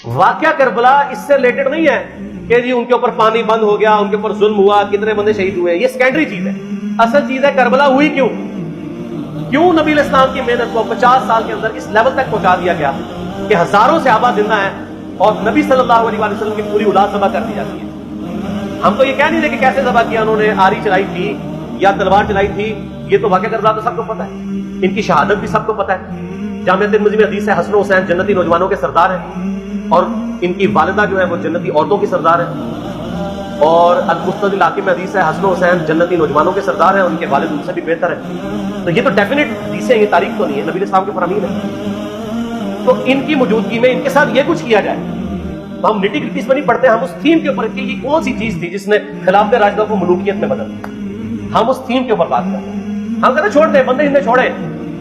واقعہ کربلا اس سے ریلیٹڈ نہیں ہے کہ جی ان کے اوپر پانی بند ہو گیا، ان کے اوپر ظلم ہوا، کتنے بندے شہید ہوئے، یہ سیکنڈری چیز ہے. اصل چیز ہے کربلا ہوئی کیوں نبی علیہ السلام کی محنت کو 50 سال کے اندر اس لیول تک پہنچا دیا گیا کہ ہزاروں صحابہ زندہ ہیں اور نبی صلی اللہ علیہ وسلم کی پوری اولاد ذبح کر دی جاتی ہے. ہم تو یہ کہہ نہیں رہے کہ کیسے ذبح کیا انہوں نے، آری چلائی تھی یا تلوار چلائی تھی، یہ تو واقعہ کربلا تو سب کو پتہ ہے، ان کی شہادت بھی سب کو پتہ ہے. جامعہ ترمذی میں حدیث ہے حسن و حسین جنتی نوجوانوں کے سردار ہیں اور ان کی والدہ جو ہے وہ جنتی عورتوں کی سردار ہے. اور المستدرک الحاکم میں حدیث ہے حسن و حسین جنتی نوجوانوں کے سردار ہیں اور ان کے والد ان سے بھی بہتر ہیں. تو یہ تو ڈیفینیٹ حدیثیں، یہ تاریخ تو نہیں ہے، نبی علیہ السلام کے فرامین ہے. تو ان کی موجودگی میں ان کے ساتھ یہ کچھ کیا جائے تو ہم نٹی گرٹی میں نہیں پڑھتے، ہم اس تھیم کے اوپر کہ یہ کون سی چیز تھی جس نے خلافت راشدہ کو ملوکیت میں بدل دیا، ہم اس تھیم کے اوپر بات کرتے ہیں. ہم کہتے ہیں چھوڑ دیں بندے ہندے چھوڑیں،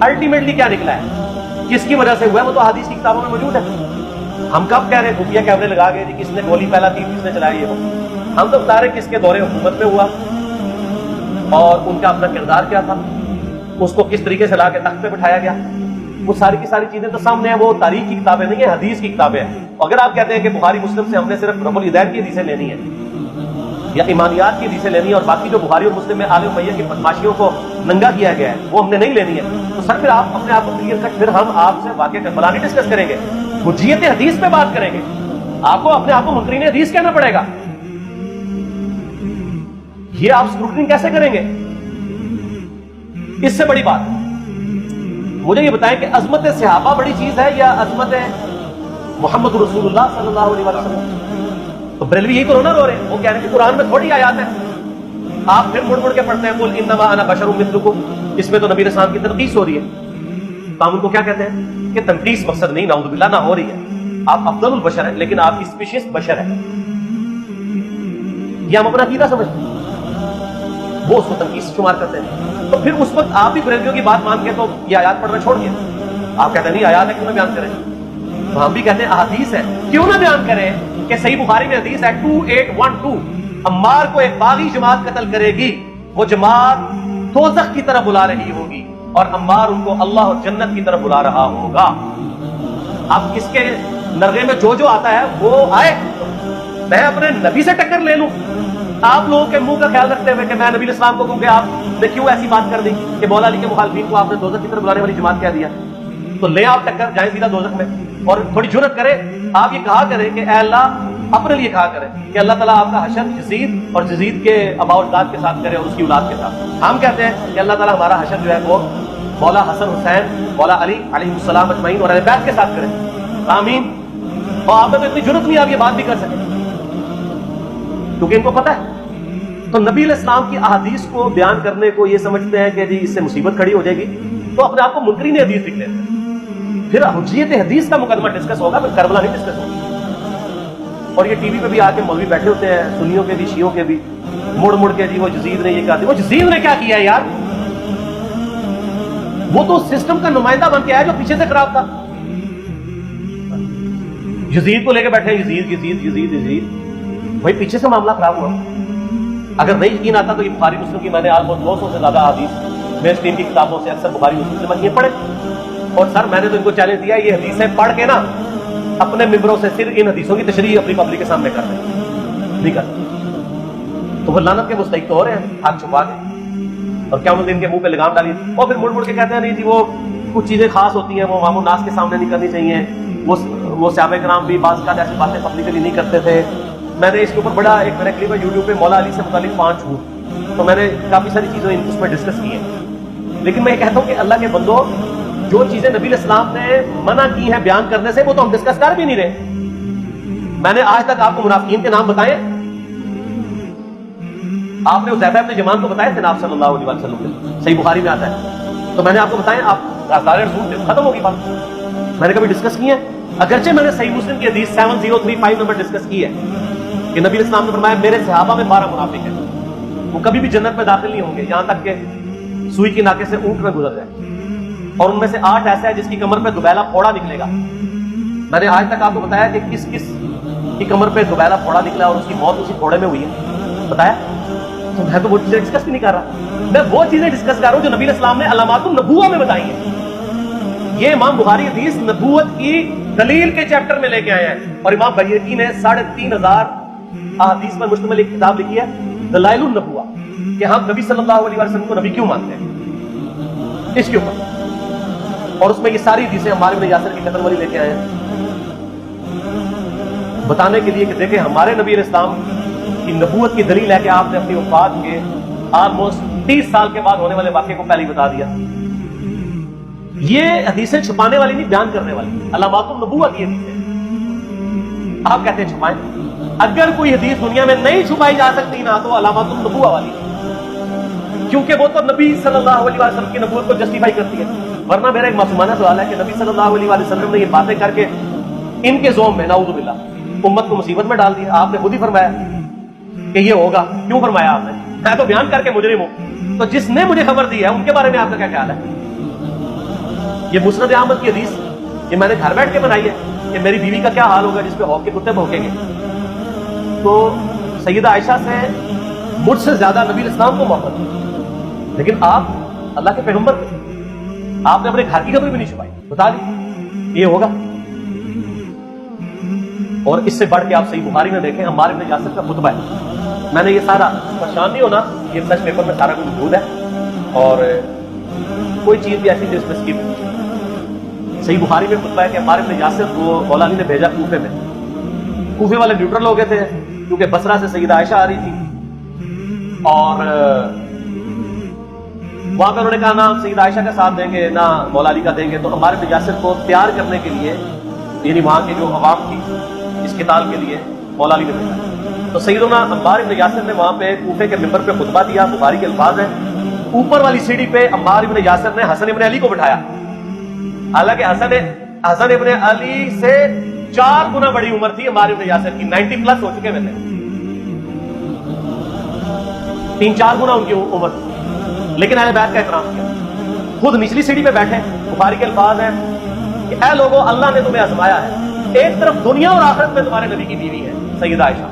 الٹیمیٹلی کیا نکلا ہے، کس کی وجہ سے ہوا ہے، وہ تو حدیث کی کتابوں میں موجود ہے. ہم کب کہہ رہے ہیں خفیہ کیمرے لگا کے جی کس نے گولی پھیلا تھی، کس نے چلائی ہے، ہم تو بتا رہے ہیں کس کے دور حکومت میں ہوا اور ان کا اپنا کردار کیا تھا، اس کو کس طریقے سے لا کے تخت پہ بٹھایا گیا. وہ ساری کی ساری چیزیں تو سامنے ہیں، وہ تاریخ کی کتابیں نہیں ہیں، حدیث کی کتابیں ہیں. اگر آپ کہتے ہیں کہ بخاری مسلم سے ہم نے صرف رب العدین کی حدیثیں لینی ہے یا ایمانیات کی حدیثیں لینی ہے اور باقی جو بخاری اور مسلم میں آل امیہ کی بدماشیوں کو ننگا کیا گیا ہے وہ ہم نے نہیں لینی ہے، تو سر پھر آپ اپنے آپ کو کلیئر کر، پھر ہم آپ سے واقعہ کربلا نہیں ڈسکس کریں گے، حجیت حدیث پہ بات کریں گے. آپ کو اپنے آپ کو منکرین حدیث کہنا پڑے گا. یہ آپ اسکروٹنگ کیسے کریں گے؟ اس سے بڑی بات مجھے یہ بتائیں کہ عظمت صحابہ بڑی چیز ہے یا عظمت محمد رسول اللہ صلی اللہ علیہ وسلم؟ تو بریلوی یہی تو رونا رو رہے ہیں، وہ کہہ رہے ہیں کہ قرآن میں تھوڑی آیات ہیں. آپ پھر مڑ مڑ کے پڑھتے ہیں قل انما انا بشر مثلکم، اس میں تو نبی علیہ السلام کی تنقیص ہو رہی ہے. تو ہم ان کو کیا کہتے ہیں کہ تنقیص مقصد نہیں، نعوذ باللہ، نہ ہو رہی ہے. آپ افضل البشر ہیں لیکن آپ کی اسپیشیز بشر ہے، یہ ہم اپنا عقیدہ سمجھتے ہیں، وہ اس کو تنقیص شمار کرتے ہیں. تو پھر اس وقت آپ بھی بریلویوں کی بات مان کے تو یہ آیات پڑھنا چھوڑ دیا. آپ کہتے ہیں نہیں آیات ہے کیوں نہ بیان کریں، تو ہم بھی کہتے ہیں احادیث ہے کیوں نہ بیان کریں کہ صحیح بخاری میں حدیث ہے 2812 عمار کو ایک باغی جماعت قتل کرے گی، وہ جماعت دوزخ کی طرف بلا رہی ہوگی اور عمار ان کو اللہ اور جنت کی طرف بلا رہا ہوگا. اب کس کے نرغے میں جو آتا ہے وہ آئے، میں اپنے نبی سے ٹکر لے لوں. آپ لوگوں کے منہ کا خیال رکھتے ہوئے کہ میں نبی علیہ السلام کو کہوں کہ آپ نے کیوں ایسی بات کر دی کہ مولا علی کے مخالفین کو آپ نے دوزخ کی طرف بلانے والی جماعت کہہ دیا، تو لے آپ ٹکر، جائیں سیدھا دوزخ میں. اور تھوڑی جرت کرے آپ یہ کہا کریں کہ اے اللہ، اپنے لیے کہا کریں کہ اللہ تعالیٰ آپ کا حشر یزید اور یزید کے آباء و اجداد کے ساتھ کرے اور اس کی اولاد کے ساتھ. ہم کہتے ہیں کہ اللہ تعالیٰ ہمارا حشر جو ہے وہ مولا حسن حسین، مولا علی علیہ السلام اجمعین اور اہل بیت کے ساتھ کرے. آمین. اور آپ میں تو اتنی جرت نہیں آپ یہ بات بھی کر سکیں کیونکہ ان کو پتہ ہے. تو نبی علیہ السلام کی احادیث کو بیان کرنے کو یہ سمجھتے ہیں کہ جی اس سے مصیبت کھڑی ہو جائے گی، تو اپنے آپ کو منکرین حدیث لکھ لیتے ہیں. پھر حجیت حدیث کا مقدمہ ڈسکس ہوگا، پھر کربلا نہیں ڈسکس ہوگا. اور یہ ٹی وی پہ بھی آ کے مولوی بیٹھے ہوتے ہیں، سنیوں کے بھی شیعوں کے بھی، مڑ مڑ کے جی وہ یزید نے یہ کہا تھا. وہ یزید نے کیا کیا ہے یار؟ وہ تو سسٹم کا نمائندہ بن کے آیا جو پیچھے سے خراب تھا. یزید کو لے کے بیٹھے ہیں، یزید یزید یزید یزید، وہی پیچھے سے معاملہ خراب ہوا. اگر نہیں یقین آتا تو یہ بخاری مسلم کی میں نے آلموسٹ 200 سے زیادہ حدیث مین اسٹریم کی کتابوں سے اکثر بخاری مسلم سے یہ پڑھے. اور سر میں نے تو ان کو چیلنج دیا یہ حدیثیں پڑھ کے نا اپنے ممبروں سے صرف ان حدیثوں کی تشریح اپنی پبلک کے سامنے کر دیں، نہیں کرتے تو وہ لعنت کے مستحق تو ہو رہے ہیں ہاتھ چھپا کے. اور کیا انہوں نے ان کے منہ پہ لگام ڈالی اور پھر مڑ مڑ کے کہتے ہیں نہیں جی وہ کچھ چیزیں خاص ہوتی ہیں وہ عوام الناس کے سامنے نہیں کرنی چاہیے. وہ صحابہ کرام بھی بعض کا ایسی باتیں پبلکلی نہیں کرتے تھے. میں نے اس کے اوپر بڑا ایک میرا کلپ ہے یوٹیوب پہ، مولا علی سے متعلق 5 جھوٹ، تو میں نے کافی ساری چیزیں اس میں ڈسکس کی ہیں. لیکن میں یہ کہتا ہوں کہ اللہ کے بندو، جو چیزیں نبی علیہ السلام نے منع کی ہیں بیان کرنے سے وہ تو ہم ڈسکس کر بھی نہیں رہے. میں نے آج تک آپ کو منافقین کے نام بتائے؟ آپ نے حذیفہ ابن یمان کو بتایا تھے نا آپ صلی اللہ علیہ وسلم کے، صحیح بخاری میں آتا ہے. تو میں نے آپ کو بتایا، آپ رازدار رسول تھے، ختم ہوگی بات. میں نے کبھی ڈسکس کی ہے؟ اگرچہ میں نے صحیح مسلم کی حدیث 7035 نمبر ڈسکس کی ہے کہ نبی علیہ السلام نے فرمایا میرے صحابہ میں 12 منافق ہیں، وہ کبھی بھی جنت میں داخل نہیں ہوں گے یہاں تک کہ سوئی کی ناکے سے اونٹ میں گزر جائے. اور ان میں سے 8 ایسا ہے جس کی کمر پہ دوبیلا پھوڑا نکلے گا. میں نے آج تک آپ کو بتایا کہ کس کس کی کمر پہ دوبیلا پھوڑا نکلا اور اس کی موت اسی پھوڑے میں ہوئی ہے، بتایا؟ تو میں تو وہ چیزیں ڈسکس بھی نہیں کر رہا، میں وہ چیزیں ڈسکس کر رہا ہوں جو نبی علیہ السلام نے علامات النبوہ میں بتائی ہیں. یہ امام بخاری حدیث نبوت کی دلیل کے چیپٹر میں لے کے آئے ہیں، اور امام بیہقی نے 3500 احادیث پر مشتمل ایک کتاب لکھی ہے دلائل النبوہ، کہ ہم نبی صلی اللہ علیہ وسلم کو نبی کیوں مانتے ہیں، اس کے اوپر، اور اس میں یہ ساری حدیثیں عمار بن یاسر کی قتل والی لے کے آئے ہیں، بتانے کے لیے کہ دیکھیں ہمارے نبی علیہ السلام کی نبوت کی دلیل ہے کہ آپ نے اپنی وفات کے آلموسٹ 30 سال کے بعد ہونے والے واقعے کو پہلے ہی بتا دیا۔ یہ حدیثیں چھپانے والی نہیں، بیان کرنے والی، علامات النبوہ کی حدیثیں، آپ کہتے ہیں چھپائیں، اگر کوئی حدیث دنیا میں نہیں چھپائی جا سکتی نا تو علامات النبوہ والی، کیونکہ وہ تو نبی صلی اللہ علیہ وسلم کی نبوت کو جسٹیفائی کرتی ہے۔ ورنہ میرا ایک معصومانہ سوال ہے کہ نبی صلی اللہ علیہ وسلم نے یہ باتیں کر کے ان کے زوم میں نعوذ باللہ امت کو مصیبت میں ڈال دیا، آپ نے خود ہی فرمایا کہ یہ ہوگا، کیوں فرمایا آپ نے؟ میں تو بیان کر کے مجرم ہوں، تو جس نے مجھے خبر دی ہے ان کے بارے میں آپ کا کیا خیال ہے؟ یہ مسند احمد کی حدیث یہ میں نے گھر بیٹھ کے بنائی ہے کہ میری بیوی کا کیا حال ہوگا جس پہ ہوک کے کتے بھونکیں گے، تو سیدہ عائشہ سے مجھ سے زیادہ نبی اسلام کو محبت ہے، لیکن آپ اللہ کے پیغمبر تھے، آپ نے اپنے گھر کی خبر بھی نہیں چھپائی، بتا دی یہ ہوگا۔ اور اس سے بڑھ کے آپ صحیح بخاری میں دیکھیں عمار بن یاسر کا خطبہ ہے، میں نے یہ سارا، پریشان نہیں ہونا، یہ سچ پیپر میں سارا کچھ موجود ہے، اور کوئی چیز بھی ایسی جس میں اسکپ نہیں۔ صحیح بخاری میں خطبہ ہے کہ عمار بن یاسر کو مولا علی نے بھیجا کوفے میں، کوفے والے نیوٹرل ہو گئے تھے کیونکہ بصرہ سے سیدہ عائشہ آ رہی تھی، اور وہاں پہ انہوں نے کہا نہ سیدہ عائشہ کا ساتھ دیں گے نہ مولا علی کا دیں گے، تو عمار بن یاسر کو تیار کرنے کے لیے، یعنی وہاں کی جو عوام تھی اس قتال کے لیے، مولا علی نے بھیجا۔ تو سیدنا عمار بن یاسر نے وہاں پہ کوفے کے منبر پہ خطبہ دیا، بخاری کے الفاظ ہیں، اوپر والی سیڑھی پہ عمار بن یاسر نے حسن ابن علی کو بٹھایا، حالانکہ حسن ابن علی سے 4 گنا بڑی عمر تھی عمار بن یاسر کی، 90 پلس ہو چکے ہوئے تھے، 3-4 گنا ان کی عمر، لیکن اہل بیت کا احترام کیا، خود نچلی سیڑھی پہ بیٹھے۔ بخاری کے الفاظ ہیں کہ اے لوگو اللہ نے تمہیں آزمایا ہے، ایک طرف دنیا اور آخرت میں تمہارے نبی کی بیوی ہے سیدہ عائشہ،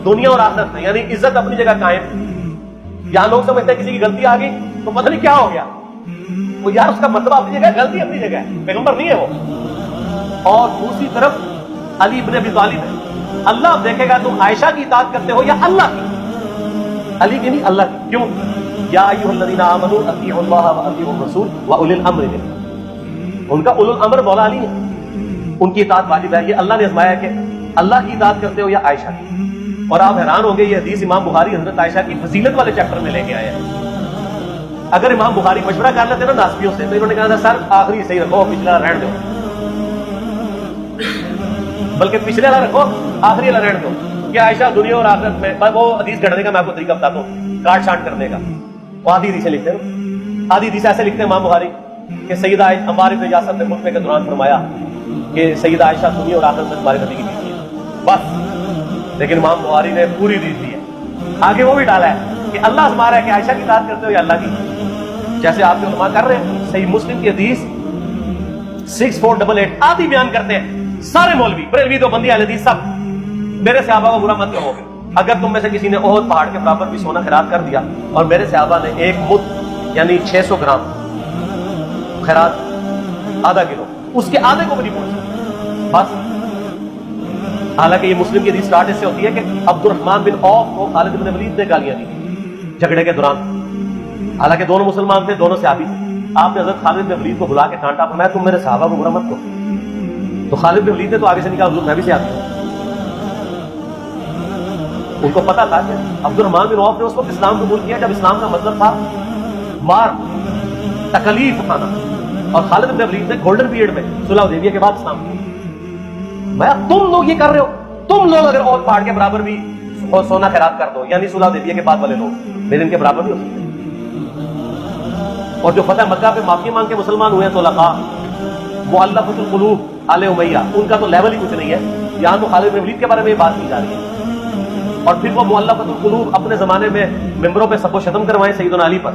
دنیا اور آخرت میں، یعنی عزت اپنی جگہ قائم۔ یہاں لوگ سمجھتے ہیں کسی کی غلطی آ گئی تو پتہ نہیں کیا ہو گیا، وہ یار اس کا مطلب اپنی جگہ، غلطی اپنی جگہ ہے، پیغمبر نہیں ہے وہ۔ اور دوسری طرف علی بن ابی طالب ہے، اللہ اب دیکھے گا تم عائشہ کی اطاعت کرتے ہو یا اللہ کی، علی کی نہیں اللہ کی، کیوں؟ یا ایھا الذین آمنوا اطیعوا اللہ واطیعوا الرسول واولی الامر منکم، ان کا اولو الامر مولا علی ہے، ان کی اطاعت واجب ہے۔ یہ اللہ نے آزمایا کہ اللہ کی اطاعت کرتے ہو یا عائشہ کی، اور آپ حیران ہوں گے یہ حدیث امام بخاری حضرت عائشہ کی فضیلت والے چیپٹر میں لے کے آئے ہیں۔ اگر امام بخاری مشورہ کر لیتے نا ناسبیوں سے تو انہوں نے کہا تھا سر آخری صحیح رکھو، پچھلا رہن دو، بلکہ پچھلے والا رکھو آخری والا رہن دو، کہ عائشہ دنیا اور آخرت میں، وہ حدیث گھڑنے کا میں آپ کو طریقہ بتاتا ہوں، کاٹ چھانٹ کرنے کا، وہ آدھی حدیثیں لکھتے ہیں، آدھی حدیث ایسے لکھتے ہیں امام بخاری کہ سیدہ عمار بن یاسر نے خطبے کے دوران فرمایا کہ سیدہ عائشہ دنیا اور آخرت میں تمہارے نبی کی بیوی ہے، بس، لیکن امام بخاری نے پوری حدیث دی ہے، آگے وہ بھی ڈالا ہے کہ اللہ ہمارا ہے کہ عائشہ کی اطاعت کرتے ہو یا اللہ کی، جیسے آپ کے علماء کر رہے ہیں۔ صحیح مسلم کی حدیث 6488 آدھی بیان کرتے ہیں سارے مولوی، بریلوی، دیوبندی، اہل حدیث سب، میرے صحابہ کو برا مت کہو گے، اگر تم میں سے کسی نے احد پہاڑ کے برابر بھی سونا خیرات کر دیا اور میرے صحابہ نے 1 مد یعنی 600 گرام خیرات، آدھا کلو، اس کے آدھے کو بھی نہیں پہنچ سکتے بس۔ حالانکہ یہ مسلم کی حدیث اسٹارٹ اس سے ہوتی ہے کہ عبد الرحمن بن عوف کو خالد بن ولید نے گالیاں دی جھگڑے کے دوران، حالانکہ دونوں مسلمان تھے، دونوں صحابی تھے، آپ نے حضرت خالد بن ولید کو بلا کے ڈانٹا، فرمایا تم میرے صحابہ کو برا مت کہو، تو خالد بن ولید نے تو آگے سے نکلا حضور میں بھی صحابی ہوں، ان کو پتا تھا کہ عبد الرحمن بن عوف نے اس وقت اسلام قبول کیا جب اسلام کا مطلب تھا مار، تکلیف اٹھانا، اور خالد بن ولید نے گولڈن پیریڈ میں صلح حدیبیہ کے بعد اسلام کیا۔ میں تم لوگ یہ کر رہے ہو، تم لوگ اگر اور پہاڑ کے برابر بھی سونا خیرات کر دو، یعنی صلح حدیبیہ کے بعد والے لوگ میرے ان کے برابر نہیں ہو سکتے۔ اور جو فتح مکہ پہ معافی مانگ کے مسلمان ہوئے ہیں تو لقاء مؤلفۃ القلوب آل امیہ، ان کا تو لیول ہی کچھ نہیں ہے، یہاں تو خالد بن ولید کے بارے میں یہ بات کی جا رہی ہے، اور پھر وہ مؤلفۃ القلوب اپنے زمانے میں ممبروں پہ سب و شتم کروائیں سیدنا علی پر،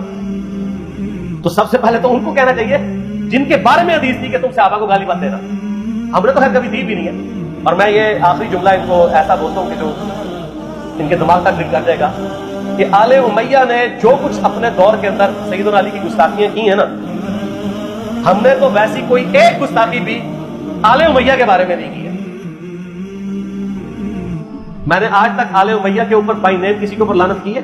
تو سب سے پہلے تو ان کو کہنا چاہیے جن کے بارے میں حدیث تھی کہ تم صحابہ کو گالی مت دینا، ہم نے تو خیر کبھی دی بھی نہیں ہے۔ اور میں یہ آخری جملہ ان کو ایسا بولتا ہوں کہ جو ان کے دماغ تک کلک کر جائے گا کہ آل امیہ نے جو کچھ اپنے دور کے اندر سیدنا علی کی گستاخیاں کی ہیں نا، ہم نے تو ویسی کوئی ایک گستاخی بھی آل امیہ کے بارے میں نہیں کی ہے. میں نے آج تک آل امیہ کے اوپر بائی نیم کسی کے اوپر لعنت کی ہے؟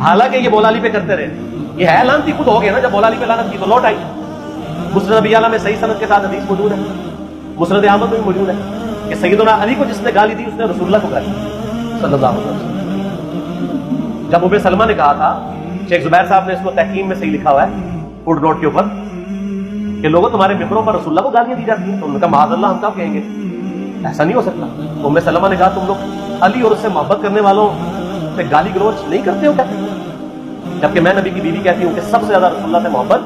حالانکہ یہ مولا علی پہ کرتے رہے. یہ ہے لعنتی خود ہو گیا نا, جب مولا علی پہ لعنت کی تو لوٹ آئی. مسند ابی اعلیٰ میں صحیح سند کے ساتھ حدیث موجود ہے, مسند احمد میں بھی موجود ہے کہ سیدنا علی کو جس نے گالی دی اس نے رسول اللہ کو گالی صلی اللہ علیہ وسلم. جب ام سلمہ نے کہا تھا, شیخ زبیر صاحب نے اس کو تحکیم میں صحیح لکھا ہوا ہے فوٹ نوٹ کے اوپر, کہ لوگوں تمہارے ممبروں پر رسول اللہ کو گالیاں دی جاتی ہیں, تو انہوں نے کہا معاذ اللہ, ہم کیا کہیں گے, ایسا نہیں ہو سکتا. ام سلمہ نے کہا تم لوگ علی اور اس سے محبت کرنے والوں سے گالی گلوچ نہیں کرتے ہو کیا؟ جبکہ میں نبی کی بیوی کہتی ہوں کہ سب سے زیادہ رسول اللہ سے محبت,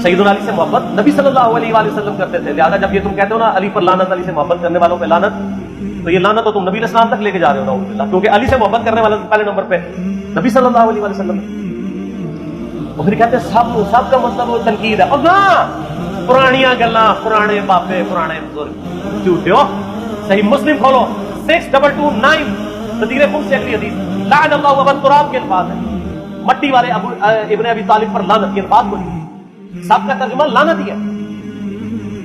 سیدنا علی سے محبت نبی صلی اللہ علیہ وآلہ وسلم کرتے تھے. لہٰذا جب یہ تم کہتے ہو نا علی پر لعنت, علی سے محبت کرنے والوں پہ لعنت, تو یہ لعنت تو تم نبی علیہ السلام تک لے کے جا رہے ہو نا, کیونکہ علی سے محبت کرنے والا پہلے نمبر پہ نبی صلی اللہ علیہ وآلہ وسلم. اور پھر کہتے ہیں سب کا مطلب وہ تنقید ہے. اور نہ پرانیاں گلاں, پرانے باپے, پرانے بزرگ جھوٹے ہو. صحیح مسلم کھولو 6229 صدیق خم سے اگلی حدیث, لعن اللہ ابا تراب کے الفاظ ہے, مٹی والے ابن ابی طالب پر لعنت کے الفاظ کو. سب کا ترجمہ لعنت ہی ہے,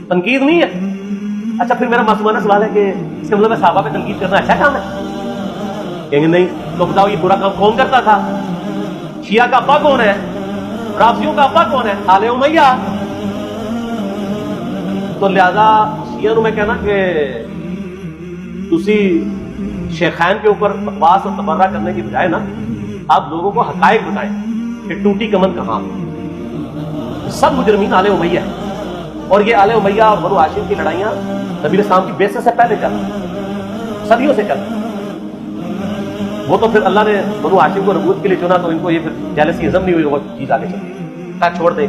تنقید نہیں ہے. اچھا پھر میرا معصومانہ سوال ہے کہ اس کے مطلب صحابہ پہ تنقید کرنا اچھا کام ہے؟ کہیں گے نہیں. تو بتاؤ یہ برا کام کون کرتا تھا؟ شیعہ کا ابا کون ہے؟ رافضیوں کا ابا کون ہے؟ آل امیہ. تو لہذا شیعہ نو میں کہنا کہ تسی شیخین کے اوپر بکواس اور تبرہ کرنے کی بجائے نا آپ لوگوں کو حقائق بتائیں کہ ٹوٹی کمن کہاں. سب مجرمین آل امیہ ہیں, اور یہ آل امیہ اور بنو ہاشم کی لڑائیاں نبی علیہ السلام کی بعثت سے پہلے چل صدیوں سے چل. وہ تو پھر اللہ نے بنو ہاشم کو نبوت کے لیے چنا, تو ان کو یہ پھر جیلسی ہضم نہیں ہوئی, وہ چیز آگے چلی. چھوڑ دیں.